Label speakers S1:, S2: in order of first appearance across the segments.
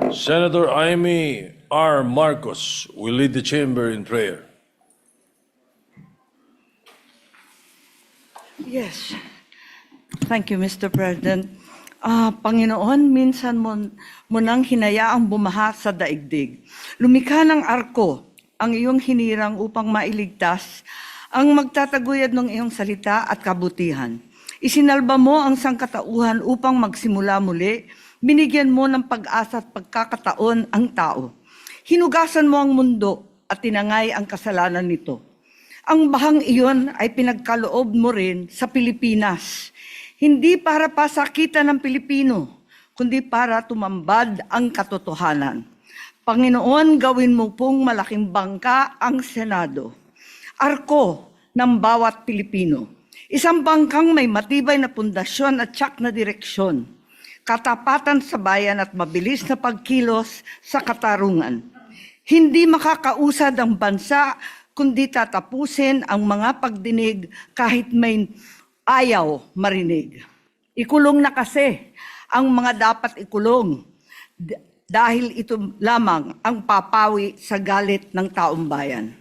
S1: Senator Amy R. Marcos will lead the chamber in prayer.
S2: Yes. Thank you, Mr. President. Panginoon, minsan mo nang hinayaang bumaha sa daigdig. Lumikha ng arko ang iyong hinirang upang mailigtas ang magtataguyod ng iyong salita at kabutihan. Isinalba mo ang sangkatauhan upang magsimula muli. Binigyan mo ng pag-asa at pagkakataon ang tao. Hinugasan mo ang mundo at tinangay ang kasalanan nito. Ang bahang iyon ay pinagkaloob mo rin sa Pilipinas. Hindi para pasakitan ng Pilipino, kundi para tumambad ang katotohanan. Panginoon, gawin mo pong malaking bangka ang Senado. Arko ng bawat Pilipino. Isang bangkang may matibay na pundasyon at tiyak na direksyon. Katapatan sa bayan at mabilis na pagkilos sa katarungan. Hindi makakausad ang bansa kundi tatapusin ang mga pagdinig kahit may ayaw marinig. Ikulong na kasi ang mga dapat ikulong dahil ito lamang ang papawi sa galit ng taong bayan.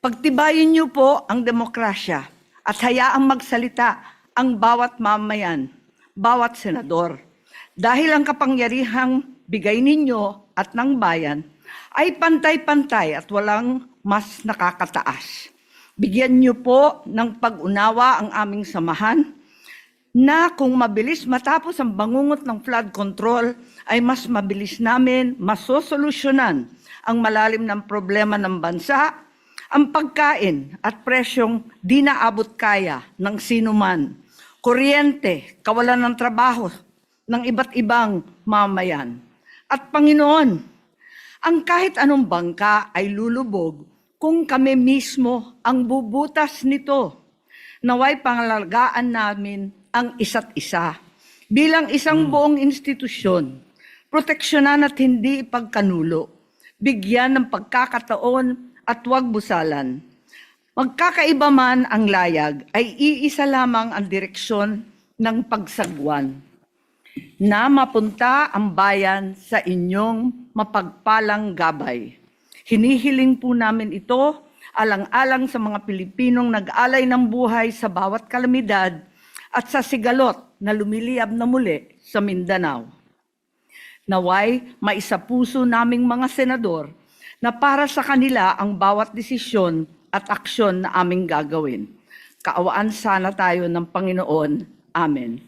S2: Pagtibayin niyo po ang demokrasya at hayaang magsalita ang bawat mamayan, bawat senador. Dahil ang kapangyarihang bigay ninyo at ng bayan ay pantay-pantay at walang mas nakakataas. Bigyan niyo po ng pag-unawa ang aming samahan na kung mabilis matapos ang bangungot ng flood control ay mas mabilis namin masosolusyonan ang malalim ng problema ng bansa, ang pagkain at presyong di naabot kaya ng sinuman, kuryente, kawalan ng trabaho ng iba't ibang mamayan. At Panginoon, ang kahit anong bangka ay lulubog kung kami mismo ang bubutas nito. Naway pangalagaan namin ang isa't isa bilang isang buong institusyon, proteksyonan at hindi ipagkanulo, bigyan ng pagkakataon at huwag busalan. Magkakaiba man ang layag, ay iisa lamang ang direksyon ng pagsagwan na mapunta ang bayan sa inyong mapagpalang gabay. Hinihiling po namin ito alang-alang sa mga Pilipinong nag-alay ng buhay sa bawat kalamidad at sa sigalot na lumiliyab na muli sa Mindanao. Naway, maisapuso naming mga senador na para sa kanila ang bawat desisyon at aksyon na aming gagawin. Kaawaan sana tayo ng Panginoon. Amen.